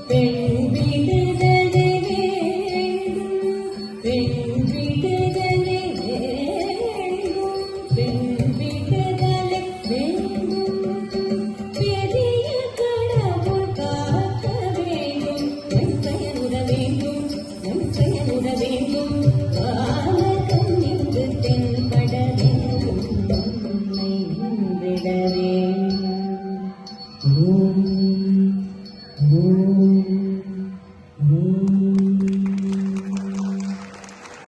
பெண் விடுதலை வேண்டும், பெண் விடுதலை வேண்டும், பெண் விடுதலை வேண்டும். பெரிய கடவுள் காக்க வேண்டும், என் பயனுற வேண்டும், என் பயனுற வேண்டும். காலகம் இங்கு தென்பட வேண்டும், உன்னை விட வேண்டும்.